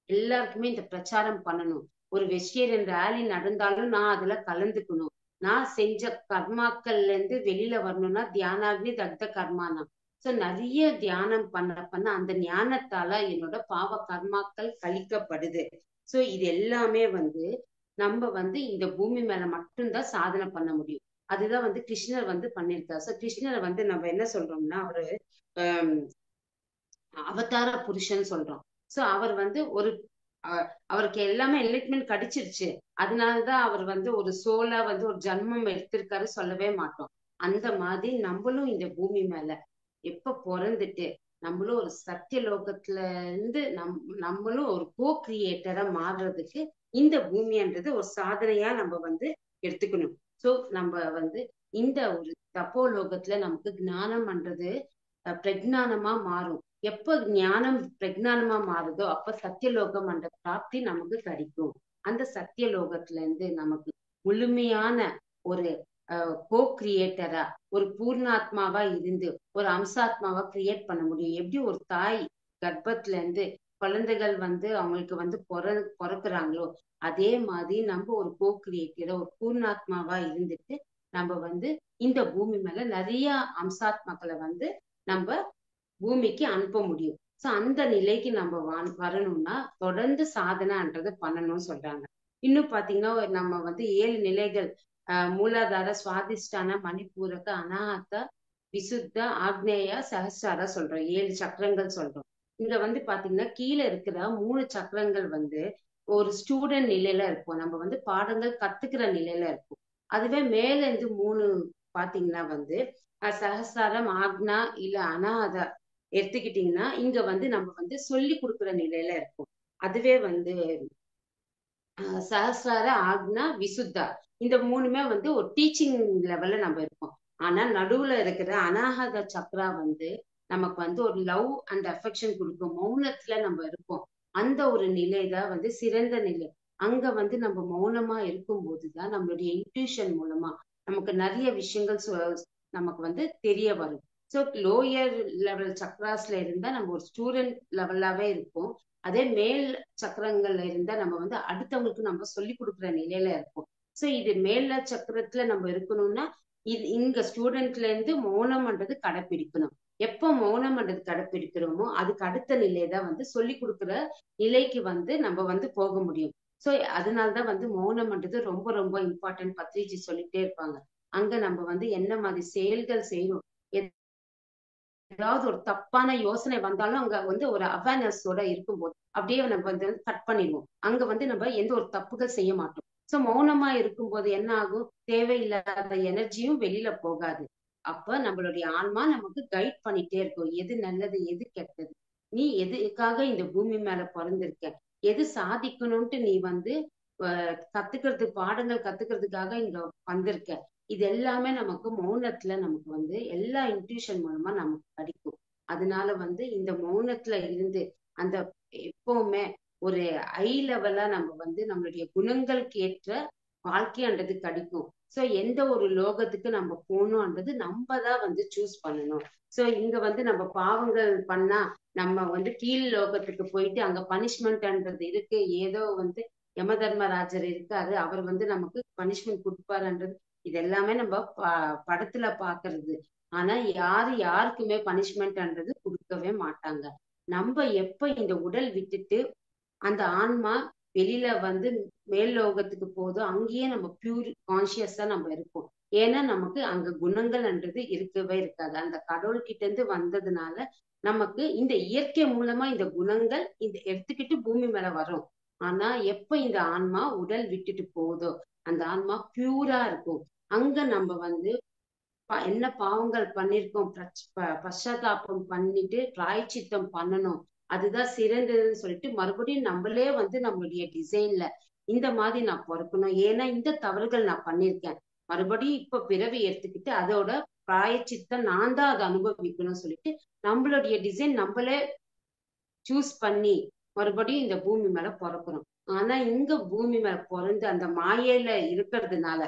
எல்லாருக்குமே இந்த பிரச்சாரம் பண்ணணும். ஒரு வெஜிடேரியன் ரேலி நடந்தாலும் நான் அதுல கலந்துக்கணும். நான் செஞ்ச கர்மாக்கள்ல இருந்து வெளியில வரணும்னா தியானாக்னி தக்த கர்மானா. சோ நிறைய தியானம் பண்ண அந்த ஞானத்தால என்னோட பாவ கர்மாக்கள் கழிக்கப்படுது. சோ இது எல்லாமே வந்து நம்ம வந்து இந்த பூமி மேல மட்டும்தான் சாதனை பண்ண முடியும். அதுதான் வந்து கிருஷ்ணர் வந்து பண்ணியிருக்காரு. சோ கிருஷ்ணரை வந்து நம்ம என்ன சொல்றோம்னா அவரு அவதார புருஷன் சொல்றோம். சோ அவர் வந்து அவருக்கு எல்லாமே என்லைட்மெண்ட் கிடைச்சிருச்சு, அதனாலதான் அவர் வந்து ஒரு சோலா வந்து ஒரு ஜன்மம் எடுத்திருக்காரு சொல்லவே மாட்டோம். அந்த மாதிரி நம்மளும் இந்த பூமி மேல எப்ப பிறந்துட்டு நம்மளும் ஒரு சத்திய லோகத்துல இருந்து நம்மளும் ஒரு கோ கிரியேட்டரா மாறுறதுக்கு இந்த பூமின்றது ஒரு சாதனையா நம்ம வந்து எடுத்துக்கணும். சோ நம்ம வந்து இந்த ஒரு தப்போலோகத்துல நமக்கு ஞானம்ன்றது பிரஜானமா மாறும். எப்ப ஞானம் பிரஜானமா மாறுதோ அப்ப சத்தியலோகம் என்ற பிராப்தி நமக்கு கிடைக்கும். அந்த சத்தியலோகத்துல இருந்து நமக்கு முழுமையான ஒரு கோ கிரியேட்டரா, ஒரு பூர்ணாத்மாவா இருந்து ஒரு அம்சாத்மாவா கிரியேட் பண்ண முடியும். எப்படி ஒரு தாய் கர்ப்பத்துல இருந்து குழந்தைகள் வந்து அவங்களுக்கு வந்து பிறக்குறாங்களோ அதே மாதிரி நம்ம ஒரு கோ கிரியேட்டரா, ஒரு பூர்ணாத்மாவா இருந்துட்டு நம்ம வந்து இந்த பூமி மேல நிறைய அம்சாத்மாக்களை வந்து நம்ம பூமிக்கு அனுப்ப முடியும். சோ அந்த நிலைக்கு நம்ம வரணும்னா தொடர்ந்து சாதனைன்றது பண்ணணும்னு சொல்றாங்க. இன்னும் பாத்தீங்கன்னா நம்ம வந்து 7 நிலைகள், மூலாதார, சுவாதிஷ்டான, மணிப்பூரக, அனாஹத, விசுத்த, ஆக்னேயா, சஹஸ்ராரா சொல்றோம். 7 சக்கரங்கள் சொல்றோம். இங்க வந்து பாத்தீங்கன்னா கீழே இருக்கிற 3 சக்கரங்கள் வந்து ஒரு ஸ்டூடெண்ட் நிலையில இருக்கும். நம்ம வந்து பாடங்கள் கத்துக்கிற நிலையில இருக்கும். அதுவே மேல இருந்து 3 பாத்தீங்கன்னா வந்து சஹஸ்ராரம், ஆக்னா இல்ல அனாஹதா எடுத்துக்கிட்டீங்கன்னா இங்க வந்து நம்ம வந்து சொல்லி கொடுக்குற நிலையில இருக்கும். அதுவே வந்து சஹஸ்ரார, ஆக்னா, விசுத்தா இந்த 3மே வந்து ஒரு டீச்சிங் லெவல்ல நம்ம இருக்கோம். ஆனா நடுவுல இருக்கிற அனாஹத சக்ரா வந்து நமக்கு வந்து ஒரு லவ் அண்ட் அஃபெக்ஷன் கொடுக்கும். மௌனத்துல நம்ம இருப்போம். அந்த ஒரு நிலை தான் வந்து சிறந்த நிலை. அங்க வந்து நம்ம மௌனமா இருக்கும் போதுதான் நம்மளுடைய இன்ட்யூஷன் மூலமா நமக்கு நிறைய விஷயங்கள் நமக்கு வந்து தெரிய வரும். ஸோ லோயர் லெவல் சக்ராஸ்ல இருந்தா நம்ம ஒரு ஸ்டூடெண்ட் லெவலாவே இருப்போம். அதே மேல் சக்கரங்கள்ல இருந்தா நம்ம வந்து அடுத்தவங்களுக்கு நம்ம சொல்லி கொடுக்குற நிலையில இருப்போம். சோ இது மேல சக்கரத்துல நம்ம இருக்கணும்னா இது இங்க ஸ்டூடெண்ட்ல இருந்து மௌனம்ன்றது கடைப்பிடிக்கணும். எப்போ மௌனம்ன்றது கடைப்பிடிக்கிறோமோ அதுக்கு அடுத்த நிலைதான் வந்து சொல்லி கொடுக்குற நிலைக்கு வந்து நம்ம வந்து போக முடியும். சோ அதனாலதான் வந்து மௌனம்ன்றது ரொம்ப ரொம்ப இம்பார்ட்டன்ட். பத்ரிஜி சொல்லிட்டே இருப்பாங்க. அங்க நம்ம வந்து என்ன மாதிரி செயல்கள் செய்யணும், ஏதாவது ஒரு தப்பான யோசனை வந்தாலும் அங்க வந்து ஒரு அவேர்னஸோட இருக்கும்போது அப்படியே நம்ம வந்து கட் பண்ணிடுவோம். அங்க வந்து நம்ம எந்த ஒரு தப்புகள் செய்ய மாட்டோம். சோ மௌனமா இருக்கும்போது என்ன ஆகும், தேவையில்லாத எனர்ஜியும் வெளியில போகாது. அப்ப நம்மளுடைய ஆன்மா நமக்கு கைட் பண்ணிட்டே இருக்கும். எது நல்லது, எது கெட்டது, நீ எதுக்காக இந்த பூமி மேல பிறந்திருக்க, எது சாதிக்கணும்ட்டு நீ வந்து கத்துக்கிறது, பாடங்கள் கத்துக்கிறதுக்காக இங்க வந்திருக்க. இது எல்லாமே நமக்கு மௌனத்துல நமக்கு வந்து எல்லா இன்ட்யூஷன் மூலமா நமக்கு கிடைக்கும். அதனால வந்து இந்த மௌனத்துல இருந்து அந்த எப்பவுமே ஒரு ஹை லெவலா நம்ம வந்து நம்மளுடைய குணங்களுக்கு ஏற்ற வாழ்க்கைன்றது கிடைக்கும். சோ எந்த ஒரு லோகத்துக்கு நம்ம போகணும்ன்றது நம்ம தான் வந்து சூஸ் பண்ணணும். சோ இங்க வந்து நம்ம பாவங்கள் பண்ணா நம்ம வந்து கீழ் லோகத்துக்கு போயிட்டு அங்க பனிஷ்மெண்ட்ன்றது இருக்கு. ஏதோ வந்து யம தர்மராஜர் இருக்காரு, அவர் வந்து நமக்கு பனிஷ்மெண்ட் கொடுப்பாருன்றது இது எல்லாமே நம்ம படத்துல பாக்குறது. ஆனா யாருக்குமே பனிஷ்மெண்ட்ன்றது கொடுக்கவே மாட்டாங்க. நம்ம எப்ப இந்த உடல் விட்டுட்டு அந்த ஆன்மா வெளியில வந்து மேல் லோகத்துக்கு போதோ அங்கேயே நம்ம பியூர் கான்சியஸா நம்ம இருப்போம். ஏன்னா நமக்கு அங்க குணங்கள்ன்றது இருக்கவே இருக்காது. அந்த கடவுள் கிட்ட இருந்து வந்ததுனால நமக்கு இந்த இயற்கை மூலமா இந்த குணங்கள் இந்த எடுத்துக்கிட்டு பூமி மேல வரும். ஆனா எப்ப இந்த ஆன்மா உடல் விட்டுட்டு போகுதோ அந்த ஆன்மா பியூரா இருக்கும். அங்க நம்ம வந்து என்ன பாவங்கள் பண்ணிருக்கோம், பశ్చాத்தாபம் பண்ணிட்டு பிராயச்சித்தம் பண்ணணும். அதுதான் சிறந்ததுன்னு சொல்லிட்டு மறுபடியும் நம்மளே வந்து நம்மளுடைய டிசைன்ல இந்த மாதிரி நான் பிறக்கணும், ஏன்னா இந்த தவறுகள் நான் பண்ணிருக்கேன், மறுபடியும் இப்ப பிறவி எடுத்துக்கிட்டு அதோட பிராயச்சித்தம் நான் தான் அதை அனுபவிக்கணும்னு சொல்லிட்டு நம்மளுடைய டிசைன் நம்மளே சூஸ் பண்ணி மறுபடியும் இந்த பூமி மேல பிறக்கிறோம். ஆனா இங்க பூமி மேல பிறந்து அந்த மாயையில இருக்கிறதுனால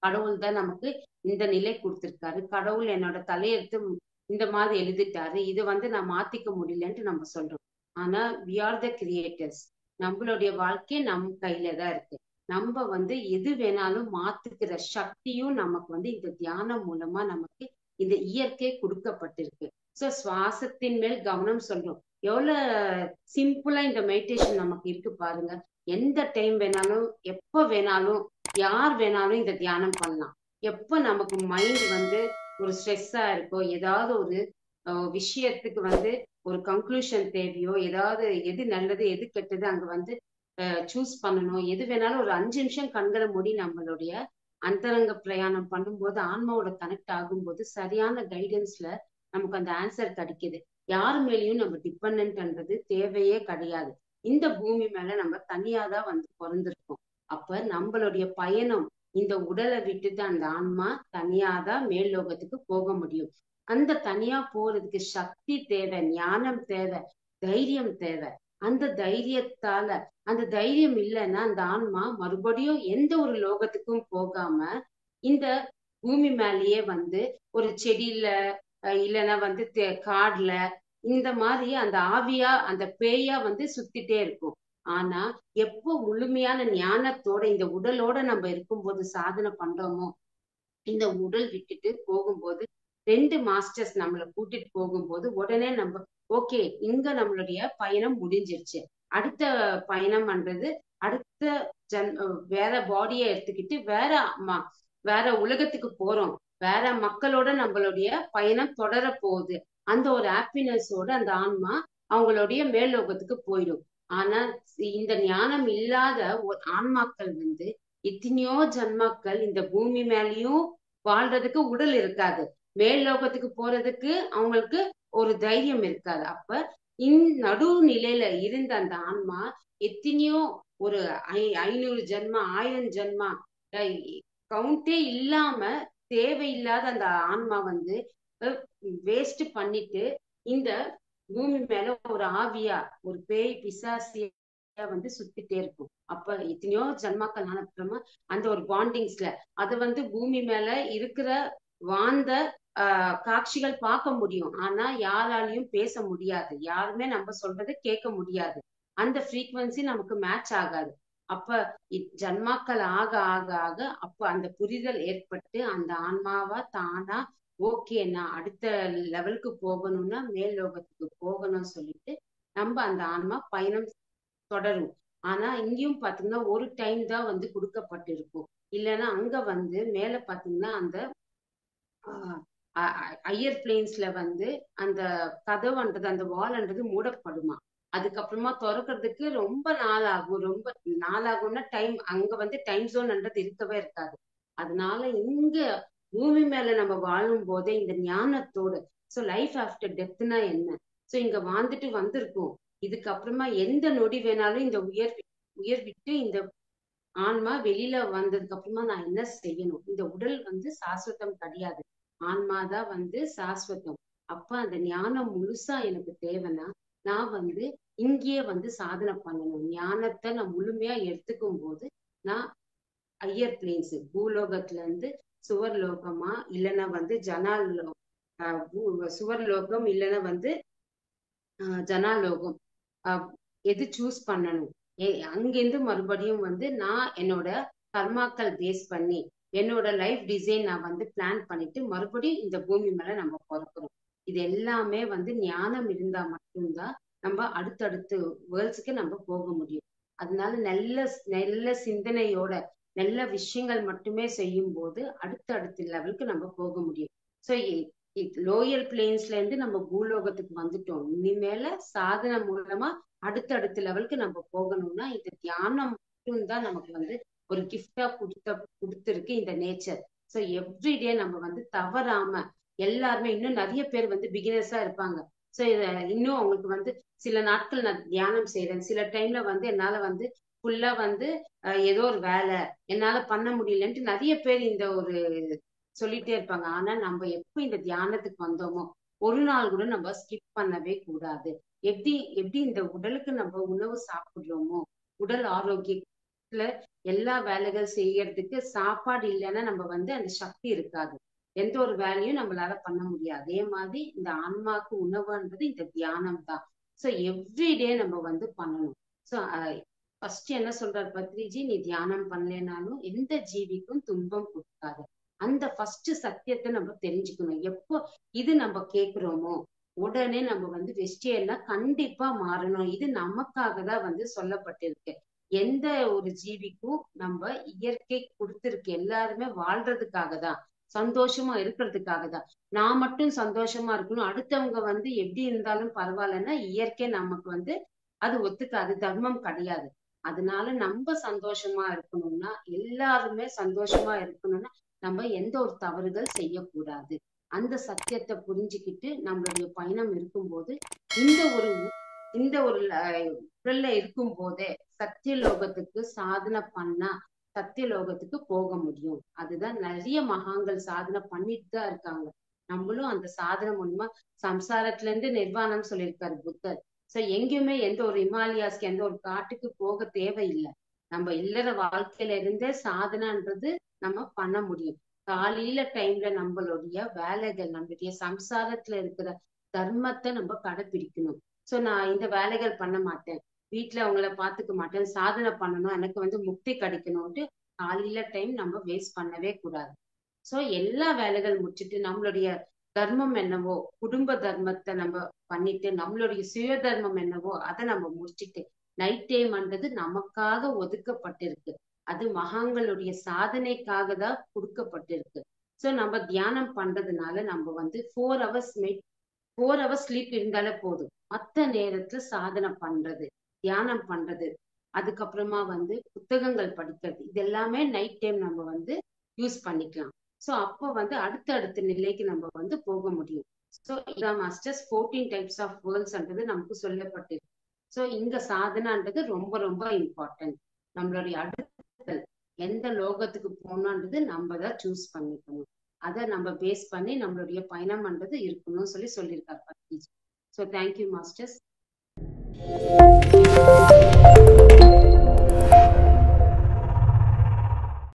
கடவுள் தான் நமக்கு இந்த நிலை கொடுத்திருக்காரு. கடவுள் என்னோட தலையெழுத்து இந்த மாதிரி எழுதிட்டாரு, இதை வந்து நான் மாத்திக்க முடியலன்ட்டு நம்ம சொல்றோம். ஆனா வி ஆர் த கிரியேட்டர்ஸ். நம்மளுடைய வாழ்க்கை நம் கையில தான் இருக்கு. நம்ம வந்து எது வேணாலும் மாத்துக்கிற சக்தியும் நமக்கு வந்து இந்த தியானம் மூலமா நமக்கு இந்த இயற்கை கொடுக்கப்பட்டிருக்கு. சோ சுவாசத்தின் மேல் கவனம் சொல்றோம். எவ்வளவு சிம்பிளா இந்த மெடிடேஷன் நமக்கு இருக்கு பாருங்க. எந்த டைம் வேணாலும் எப்ப வேணாலும் யார் வேணாலும் இந்த தியானம் பண்ணலாம். எப்ப நமக்கு மைண்ட் வந்து ஒரு ஸ்ட்ரெஸ்ஸா இருக்கோ, ஏதாவது ஒரு விஷயத்துக்கு வந்து ஒரு கன்க்ளூஷன் தேவையோ, ஏதாவது எது நல்லது எது கெட்டது அங்க வந்து சூஸ் பண்ணணும், எது வேணாலும் ஒரு 5 நிமிஷம் கண்களை மூடி நம்மளுடைய அந்தரங்க பிரயாணம் பண்ணும்போது ஆன்மாவோட கனெக்ட் ஆகும்போது சரியான கைடன்ஸ்ல நமக்கு அந்த ஆன்சர் கிடைக்குது. யார் மேலேயும் நம்ம டிபெண்ட்ன்றது தேவையே கிடையாது. இந்த பூமி மேல நம்ம தனியாதான் வந்து பிறந்திருக்கோம். அப்ப நம்மளுடைய பயணம் இந்த உடலை விட்டுட்டு அந்த ஆன்மா தனியாதான் மேல் லோகத்துக்கு போக முடியும். அந்த தனியா போறதுக்கு சக்தி தேவை, ஞானம் தேவை, தைரியம் தேவை. அந்த தைரியத்தால, அந்த தைரியம் இல்லைன்னா அந்த ஆன்மா மறுபடியும் எந்த ஒரு லோகத்துக்கும் போகாம இந்த பூமி மேலேயே வந்து ஒரு செடியில இல்லைன்னா வந்து காடுல இந்த மாதிரி அந்த ஆவியா அந்த பேயா வந்து சுத்திட்டே இருக்கும். ஆனா எப்போ முழுமையான ஞானத்தோட இந்த உடலோட நம்ம இருக்கும்போது சாதனை பண்றோமோ, இந்த உடல் விட்டுட்டு போகும்போது 2 மாஸ்டர்ஸ் நம்மளை கூட்டிட்டு போகும்போது உடனே நம்ம ஓகே, இங்க நம்மளுடைய பயணம் முடிஞ்சிருச்சு. அடுத்த பயணம் பண்றது அடுத்த ஜன் வேற பாடியை எடுத்துக்கிட்டு வேற உலகத்துக்கு போறோம். வேற மக்களோட நம்மளுடைய பயணம் தொடர போகுது. அந்த ஒரு ஹாப்பினஸோட அந்த ஆன்மா அவங்களுடைய மேல்லோகத்துக்கு போயிடும். ஆனா இந்த ஞானம் இல்லாத ஒரு ஆன்மாக்கள் வந்து எத்தனையோ ஜன்மாக்கள் இந்த பூமி மேலேயும் வாழ்றதுக்கு உடல் இருக்காது, மேல் லோகத்துக்கு போறதுக்கு அவங்களுக்கு ஒரு தைரியம் இருக்காது. அப்ப நடு நிலையில இருந்த அந்த ஆன்மா எத்தனையோ ஒரு 500 ஜென்மா 1000 ஜென்மா கவுண்டே இல்லாம தேவையில்லாத அந்த ஆன்மா வந்து வேஸ்ட் பண்ணிட்டு இந்த பூமி மேல ஒரு ஆவியா ஒரு பேய் பிசாசியா வந்து சுத்திட்டே இருக்கும். அப்ப எத்தனையோ ஜன்மாக்கள் அப்புறமா அந்த ஒரு பாண்டிங்ஸ்ல அது வந்து பூமி மேல இருக்கிற வாழ்ந்த காட்சிகள் பார்க்க முடியும். ஆனா யாராலையும் பேச முடியாது, யாருமே நம்ம சொல்றதை கேட்க முடியாது. அந்த ஃப்ரீக்வன்சி நமக்கு மேட்ச் ஆகாது. அப்ப ஜன்மாக்கள் ஆக ஆக ஆக அப்ப அந்த புரிதல் ஏற்பட்டு அந்த ஆன்மாவா தானா ஓகே நான் அடுத்த லெவலுக்கு போகணும்னா மேல் லோகத்துக்கு போகணும்னு சொல்லிட்டு நம்ம அந்த ஆன்மா பயணம் தொடரும். ஆனா இங்கேயும் பாத்தீங்கன்னா ஒரு டைம் தான் வந்து கொடுக்கப்பட்டிருக்கும். இல்லைன்னா அங்க வந்து மேல பாத்தீங்கன்னா அந்த ஹையர் பிளேன்ஸ்ல வந்து அந்த கதவுன்றது அந்த வால்ன்றது மூடப்படுமா. அதுக்கப்புறமா திறக்கிறதுக்கு ரொம்ப நாள் ஆகும். ரொம்ப நாள் ஆகும்னா டைம் அங்க வந்து டைம் ஜோன்ன்றது இருக்கவே இருக்காது. அதனால இங்க பூமி மேல நம்ம வாழும் போதே இந்த ஞானத்தோட சோ லைஃப் ஆஃப்டர் டெத்னா என்ன, சோ இங்க வாழ்ந்துட்டு வந்திருக்கோம். இதுக்கப்புறமா எந்த நொடி வேணாலும் இந்த உயிர் விட்டு இந்த ஆன்மா வெளியில வந்ததுக்கு அப்புறமா நான் என்ன செய்யணும். இந்த உடல் வந்து சாஸ்வதம் கிடையாது, ஆன்மாதான் வந்து சாஸ்வதம். அப்ப அந்த ஞானம் முழுசா எனக்கு தேவைன்னா நான் வந்து இங்கேயே வந்து சாதனை பண்ணணும். ஞானத்தை நான் முழுமையா எடுத்துக்கும் போது நான் ஹையர் பிளேன்ஸ் பூலோகத்துல இருந்து சுவர் லோகமா இல்லைன்னா வந்து சுவர் லோகம் இல்லைன்னா வந்து ஜனாலோகம் எது சூஸ் பண்ணணும். அங்கிருந்து மறுபடியும் வந்து நான் என்னோட கர்மாக்கள் பேஸ் பண்ணி என்னோட லைஃப் டிசைன் நான் வந்து பிளான் பண்ணிட்டு மறுபடியும் இந்த பூமி மேல நம்ம பிறக்கிறோம். இது எல்லாமே வந்து ஞானம் இருந்தா மட்டும்தான் நம்ம அடுத்தடுத்து வேர்ல்ட்ஸுக்கு நம்ம போக முடியும். அதனால நல்ல நல்ல சிந்தனையோட நல்ல விஷயங்கள் மட்டுமே செய்யும் போது அடுத்த லெவலுக்கு நம்ம போக முடியும். ஸோ லோயர் பிளேன்ஸ்ல இருந்து நம்ம பூலோகத்துக்கு வந்துட்டோம். இனிமேல சாதனை மூலமா அடுத்த லெவலுக்கு நம்ம போகணும்னா இந்த தியானம் மட்டும்தான் நமக்கு வந்து ஒரு கிஃப்டா கொடுத்துருக்கு இந்த நேச்சர். ஸோ எவ்ரிடே நம்ம வந்து தவறாம எல்லாருமே இன்னும் நிறைய பேர் வந்து பிகினர்ஸா இருப்பாங்க. ஸோ இன்னும் அவங்களுக்கு வந்து சில நாட்கள் நான் தியானம் செய்யறேன், சில டைம்ல வந்து என்னால வந்து ஃபுல்லா வந்து ஏதோ ஒரு வேலை என்னால பண்ண முடியலன்ட்டு நிறைய பேர் இந்த ஒரு சொல்லிட்டே இருப்பாங்க. ஆனா நம்ம எப்ப இந்த தியானத்துக்கு வந்தோமோ ஒரு நாள் கூட நம்ம ஸ்கிப் பண்ணவே கூடாது. எப்படி எப்படி இந்த உடலுக்கு நம்ம உணவு சாப்பிடுறோமோ உடல் ஆரோக்கியத்துல எல்லா வேலைகள் செய்யறதுக்கு சாப்பாடு இல்லைன்னா நம்ம வந்து அந்த சக்தி இருக்காது, எந்த ஒரு வேலையும் நம்மளால பண்ண முடியாது. அதே மாதிரி இந்த ஆன்மாக்கு உணவுன்றது இந்த தியானம் தான். ஸோ எவ்ரிடே நம்ம வந்து பண்ணணும். ஸோ ஃபர்ஸ்ட் என்ன சொல்றாரு பத்ரிஜி, நீ தியானம் பண்ணலைனாலும் எந்த ஜீவிக்கும் துன்பம் கொடுக்காது. அந்த ஃபர்ஸ்ட் சத்தியத்தை நம்ம தெரிஞ்சுக்கணும். எப்போ இது நம்ம கேட்கிறோமோ உடனே நம்ம வந்து வெஸ்டியெல்லாம் கண்டிப்பா மாறணும். இது நமக்காக தான் வந்து சொல்லப்பட்டிருக்கு. எந்த ஒரு ஜீவிக்கும் நம்ம இயற்கை கொடுத்திருக்கு எல்லாருமே வாழ்றதுக்காக தான், சந்தோஷமா இருக்கிறதுக்காக தான். நான் மட்டும் சந்தோஷமா இருக்கணும், அடுத்தவங்க வந்து எப்படி இருந்தாலும் பரவாயில்லன்னா இயற்கை நமக்கு வந்து அது ஒத்துக்காது, தர்மம் கிடையாது. அதனால நம்ம சந்தோஷமா இருக்கணும்னா எல்லாருமே சந்தோஷமா இருக்கணும்னா நம்ம எந்த ஒரு தவறுகள் செய்யக்கூடாது. அந்த சத்தியத்தை புரிஞ்சுக்கிட்டு நம்மளுடைய பயணம் இருக்கும்போது இந்த ஒரு உடல்ல இருக்கும் போதே சத்திய லோகத்துக்கு சாதனை பண்ணா சத்தியலோகத்துக்கு போக முடியும். அதுதான் நிறைய மகான்கள் சாதனை பண்ணிட்டு தான் இருக்காங்க. நம்மளும் அந்த சாதனை மூலமா சம்சாரத்துல இருந்து நிர்வாணம் சொல்லியிருக்காரு புத்தர். சோ எங்கேயுமே எந்த ஒரு இமாலயாஸ்க்கு எந்த ஒரு காட்டுக்கு போக தேவையில்லை. நம்ம இல்லற வாழ்க்கையில இருந்தே சாதனைன்றது நம்ம பண்ண முடியும். காலையில டைம்ல நம்மளுடைய வேலைகள், நம்மளுடைய சம்சாரத்துல இருக்கிற தர்மத்தை நம்ம கடைபிடிக்கணும். சோ நான் இந்த வேலைகள் பண்ண மாட்டேன், வீட்டுல அவங்கள பாத்துக்க மாட்டேன், சாதனை பண்ணணும், எனக்கு முக்தி கிடைக்கணும்ட்டு காலையில டைம் நம்ம வேஸ்ட் பண்ணவே கூடாது. சோ எல்லா வேலைகள் முடிச்சுட்டு நம்மளுடைய தர்மம் என்னவோ குடும்ப தர்மத்தை நம்ம பண்ணிட்டு, நம்மளுடைய சுய தர்மம் என்னவோ அதை நம்ம முடிச்சுட்டு, நைட் டைம்ன்றது நமக்காக ஒதுக்கப்பட்டிருக்கு. அது மகான்களுடைய சாதனைக்காக தான் கொடுக்கப்பட்டிருக்கு. சோ நம்ம தியானம் பண்றதுனால நம்ம 4 ஹவர்ஸ் 4 ஹவர்ஸ் ஸ்லீப் இருந்தாலே போதும். மத்த நேரத்துல சாதனை பண்றது, தியானம் பண்றது, அதுக்கப்புறமா புத்தகங்கள் படிக்கிறது, இது எல்லாமே நைட் டைம் நம்ம யூஸ் பண்ணிக்கலாம். சோ அப்போ அடுத்த நிலைக்கு நம்ம போக முடியும். So yoga masters 14 types of வேர்ல்ட்ஸ்ன்றது நமக்கு சொல்லப்பட்டிருக்கு. சோ இங்க சாதனைன்றது ரொம்ப ரொம்ப இம்பார்ட்டன்ட். நம்மளுடைய அடுத்த எந்த லோகத்துக்கு போகணுன்றது நம்ம தான் சூஸ் பண்ணிக்கணும். அதை நம்ம பேஸ் பண்ணி நம்மளுடைய பயணம்ன்றது இருக்கணும்னு சொல்லியிருக்காரு பத்ரிஜி. So thank you masters.